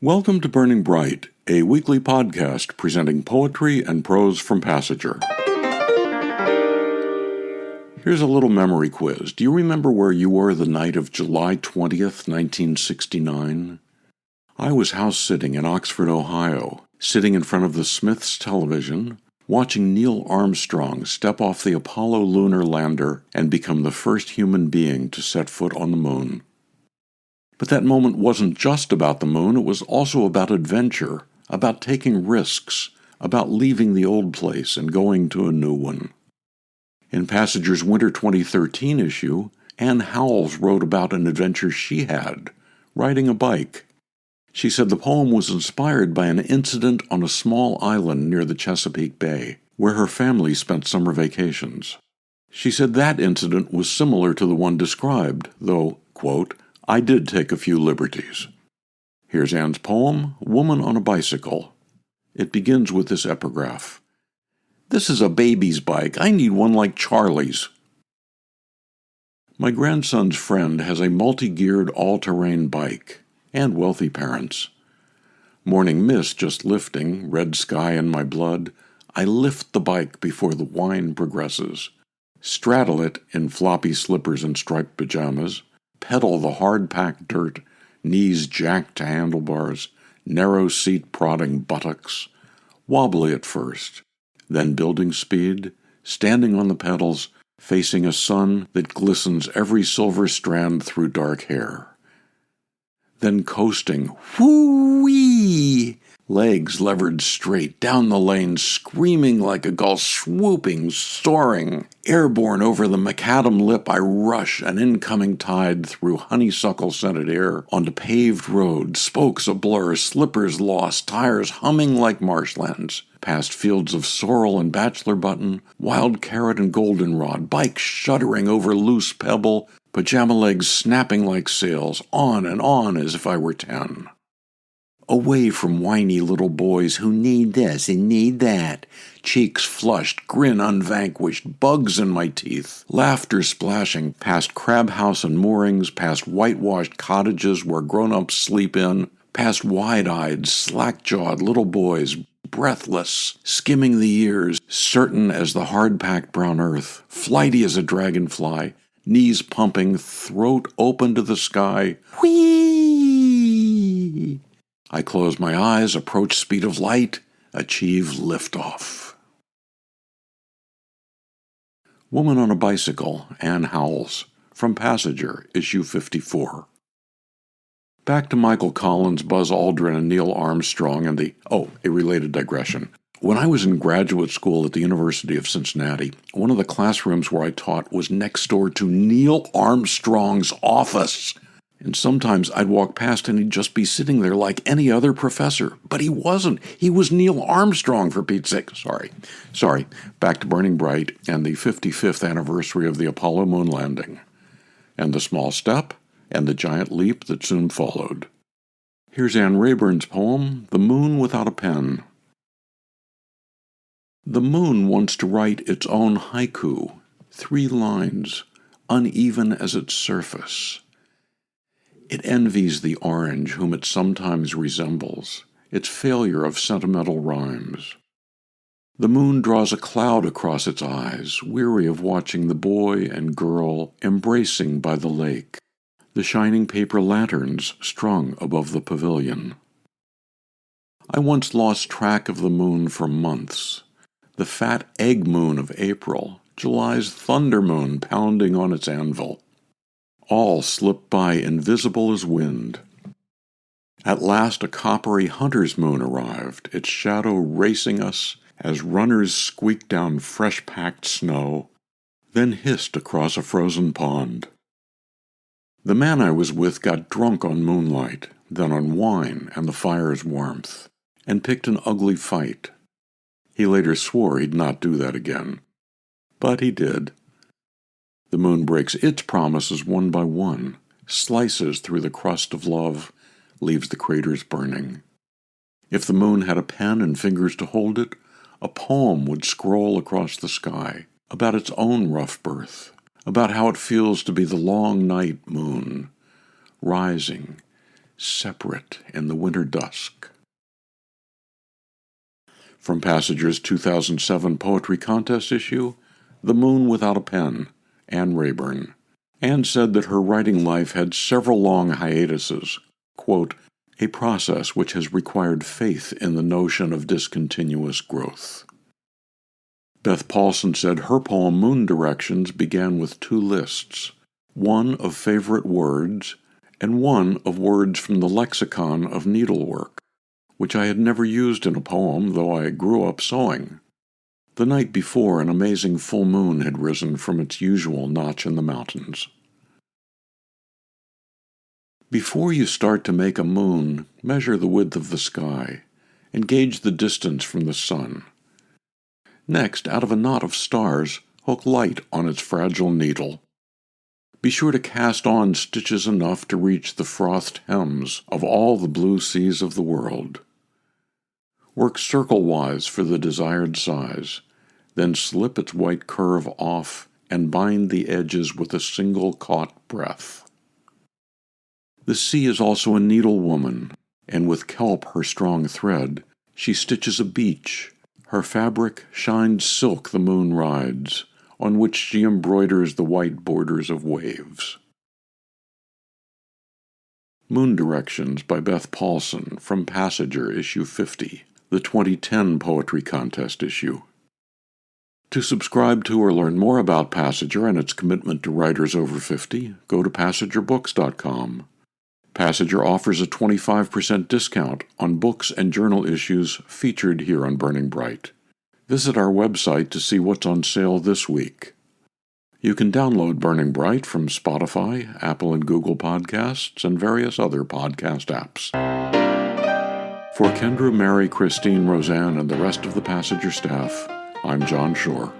Welcome to Burning Bright, a weekly podcast presenting poetry and prose from Passager. Here's a little memory quiz. Do you remember where you were the night of July 20th, 1969? I was house-sitting in Oxford, Ohio, sitting in front of the Smiths television, watching Neil Armstrong step off the Apollo lunar lander and become the first human being to set foot on the moon. But that moment wasn't just about the moon, it was also about adventure, about taking risks, about leaving the old place and going to a new one. In Passager's Winter 2013 issue, Ann Howells wrote about an adventure she had, riding a bike. She said the poem was inspired by an incident on a small island near the Chesapeake Bay, where her family spent summer vacations. She said that incident was similar to the one described, though, quote, I did take a few liberties. Here's Ann's poem, Woman on a Bicycle. It begins with this epigraph. This is a baby's bike. I need one like Charlie's. My grandson's friend has a multi-geared all-terrain bike, and wealthy parents. Morning mist just lifting, red sky in my blood, I lift the bike before the wine progresses, straddle it in floppy slippers and striped pajamas, pedal the hard-packed dirt, knees jacked to handlebars, narrow seat prodding buttocks, wobbly at first, then building speed, standing on the pedals, facing a sun that glistens every silver strand through dark hair. Then coasting, whoo-wee, legs levered straight down the lane, screaming like a gull, swooping, soaring. Airborne over the macadam lip, I rush an incoming tide through honeysuckle-scented air onto paved road, spokes ablur, slippers lost, tires humming like marshlands, past fields of sorrel and bachelor button, wild carrot and goldenrod, bike shuddering over loose pebble, pajama legs snapping like sails, on and on as if I were 10. Away from whiny little boys who need this and need that. Cheeks flushed, grin unvanquished, bugs in my teeth, laughter splashing past crab house and moorings, past whitewashed cottages where grown-ups sleep in, past wide-eyed, slack-jawed little boys, breathless, skimming the years, certain as the hard-packed brown earth, flighty as a dragonfly, knees pumping, throat open to the sky. Whee! I close my eyes, approach speed of light, achieve liftoff. Woman on a Bicycle, Ann Howells, from Passager, issue 54. Back to Michael Collins, Buzz Aldrin, and Neil Armstrong and a related digression. When I was in graduate school at the University of Cincinnati, one of the classrooms where I taught was next door to Neil Armstrong's office. And sometimes I'd walk past and he'd just be sitting there like any other professor. But he wasn't. He was Neil Armstrong, for Pete's sake. Sorry. Back to Burning Bright and the 55th anniversary of the Apollo moon landing. And the small step and the giant leap that soon followed. Here's Ann Rayburn's poem, The Moon Without a Pen. The moon wants to write its own haiku, 3 lines, uneven as its surface. It envies the orange whom it sometimes resembles, its failure of sentimental rhymes. The moon draws a cloud across its eyes, weary of watching the boy and girl embracing by the lake, the shining paper lanterns strung above the pavilion. I once lost track of the moon for months, the fat egg moon of April, July's thunder moon pounding on its anvil. All slipped by invisible as wind. At last a coppery hunter's moon arrived, its shadow racing us as runners squeaked down fresh-packed snow, then hissed across a frozen pond. The man I was with got drunk on moonlight, then on wine and the fire's warmth, and picked an ugly fight. He later swore he'd not do that again. But he did. The moon breaks its promises one by one, slices through the crust of love, leaves the craters burning. If the moon had a pen and fingers to hold it, a poem would scroll across the sky about its own rough birth, about how it feels to be the long night moon, rising, separate in the winter dusk. From Passager's 2007 Poetry Contest issue, The Moon Without a Pen, Ann Rayburn. Ann said that her writing life had several long hiatuses, quote, a process which has required faith in the notion of discontinuous growth. Beth Paulson said her poem Moon Directions began with 2 lists, one of favorite words and one of words from the lexicon of needlework, which I had never used in a poem, though I grew up sewing. The night before, an amazing full moon had risen from its usual notch in the mountains. Before you start to make a moon, measure the width of the sky and gauge the distance from the sun. Next, out of a knot of stars, hook light on its fragile needle. Be sure to cast on stitches enough to reach the frothed hems of all the blue seas of the world. Work circle-wise for the desired size, then slip its white curve off and bind the edges with a single caught breath. The sea is also a needlewoman, and with kelp her strong thread, she stitches a beach. Her fabric shines silk the moon rides, on which she embroiders the white borders of waves. Moon Directions by Beth Paulson from Passager, issue 50, the 2010 Poetry Contest issue. To subscribe to or learn more about Passager and its commitment to writers over 50, go to PassagerBooks.com. Passager offers a 25% discount on books and journal issues featured here on Burning Bright. Visit our website to see what's on sale this week. You can download Burning Bright from Spotify, Apple and Google Podcasts, and various other podcast apps. For Kendra, Mary, Christine, Roseanne, and the rest of the Passager staff, I'm John Shore.